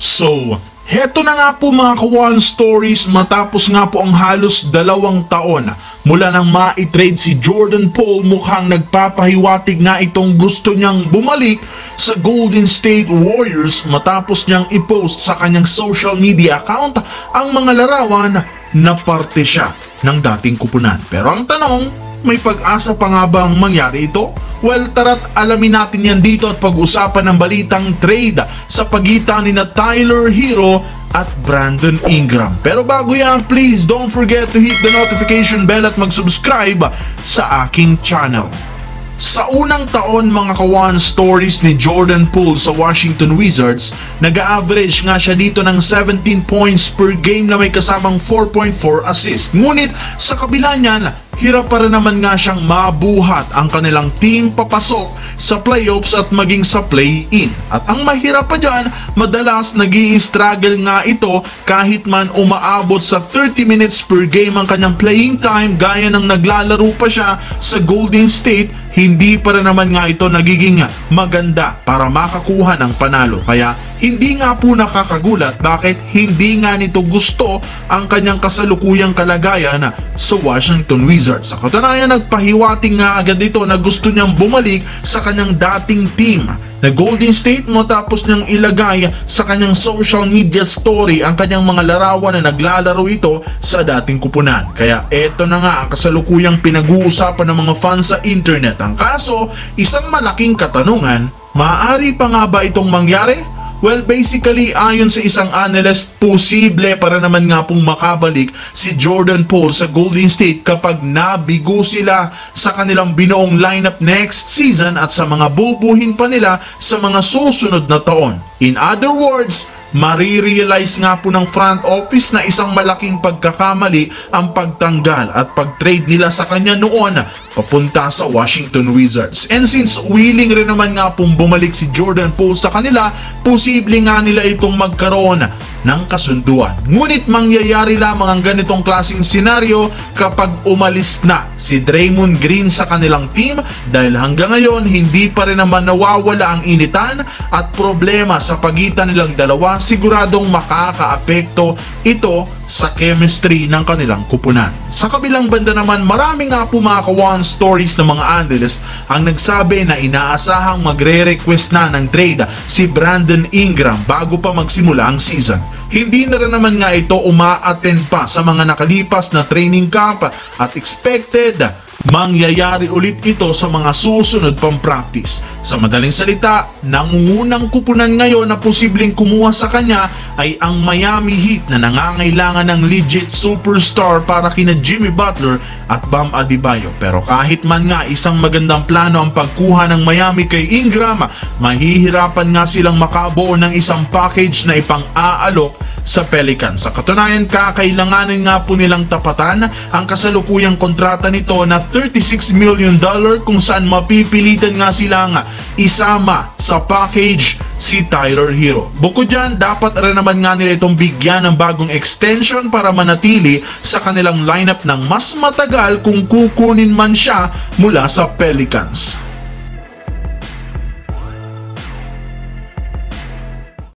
So, heto na nga po mga Kawan Stories, matapos nga po ang halos 2 taon mula nang ma-trade si Jordan Poole, mukhang nagpapahiwatig nga itong gusto niyang bumalik sa Golden State Warriors matapos niyang i-post sa kanyang social media account ang mga larawan na parte siya ng dating kupunan. Pero ang tanong, may pag-asa pa nga bang mangyari ito? Well, tara't alamin natin yan dito at pag-usapan ng balitang trade sa pagitan ni Tyler Herro at Brandon Ingram. Pero bago yan, please don't forget to hit the notification bell at mag-subscribe sa aking channel. Sa unang taon mga Kawan Stories ni Jordan Poole sa Washington Wizards, nag-average nga siya dito ng 17 points per game na may kasamang 4.4 assist. Ngunit sa kabila niyan, hirap pa rin naman nga siyang mabuhat ang kanilang team papasok sa playoffs at maging sa play-in. At ang mahirap pa dyan, madalas nag-i-struggle nga ito kahit man umaabot sa 30 minutes per game ang kanyang playing time gaya ng naglalaro pa siya sa Golden State, hindi pa rin naman nga ito nagiging maganda para makakuha ng panalo. Kaya hindi nga po nakakagulat bakit hindi nga nito gusto ang kanyang kasalukuyang kalagayan sa Washington Wizards. Sa katunayan, nagpahiwating nga agad ito na gusto niyang bumalik sa kanyang dating team na Golden State matapos niyang ilagay sa kanyang social media story ang kanyang mga larawan na naglalaro ito sa dating kupunan. Kaya eto na nga ang kasalukuyang pinag-uusapan ng mga fans sa internet. Ang kaso, isang malaking katanungan, maaari pa nga ba itong mangyari? Well, basically, ayon sa isang analyst, posible para naman nga pong makabalik si Jordan Poole sa Golden State kapag nabigo sila sa kanilang binuong lineup next season at sa mga bubuhin pa nila sa mga susunod na taon. In other words, marirealize nga po ng front office na isang malaking pagkakamali ang pagtanggal at pag-trade nila sa kanya noon papunta sa Washington Wizards. And since willing rin naman nga pong bumalik si Jordan Poole sa kanila, posible nga nila itong magkaroon ng kasunduan. Ngunit mangyayari lamang ang ganitong klaseng senaryo kapag umalis na si Draymond Green sa kanilang team, dahil hanggang ngayon hindi pa rin naman nawawala ang initan at problema sa pagitan nilang dalawa. Siguradong makakaapekto ito sa chemistry ng kanilang kupunan. Sa kabilang banda naman, marami nga po mga Kawan Stories ng mga analyst ang nagsabi na inaasahang magre-request na ng trade si Brandon Ingram bago pa magsimula ang season. Hindi na rin naman nga ito uma-attend pa sa mga nakalipas na training camp at expected mangyayari ulit ito sa mga susunod pang practice. Sa madaling salita, nangungunang kupunan ngayon na posibleng kumuha sa kanya ay ang Miami Heat na nangangailangan ng legit superstar para kina Jimmy Butler at Bam Adebayo. Pero kahit man nga isang magandang plano ang pagkuha ng Miami kay Ingram, mahihirapan nga silang makabuo ng isang package na ipang-aalok sa Pelicans. Sa katunayan, kakailanganin nga po nilang tapatan ang kasalukuyang kontrata nito na $36 million kung saan mapipilitan nga silang isama sa package si Tyler Herro. Bukod dyan, dapat rin naman nga nila itong bigyan ng bagong extension para manatili sa kanilang lineup ng mas matagal kung kukunin man siya mula sa Pelicans.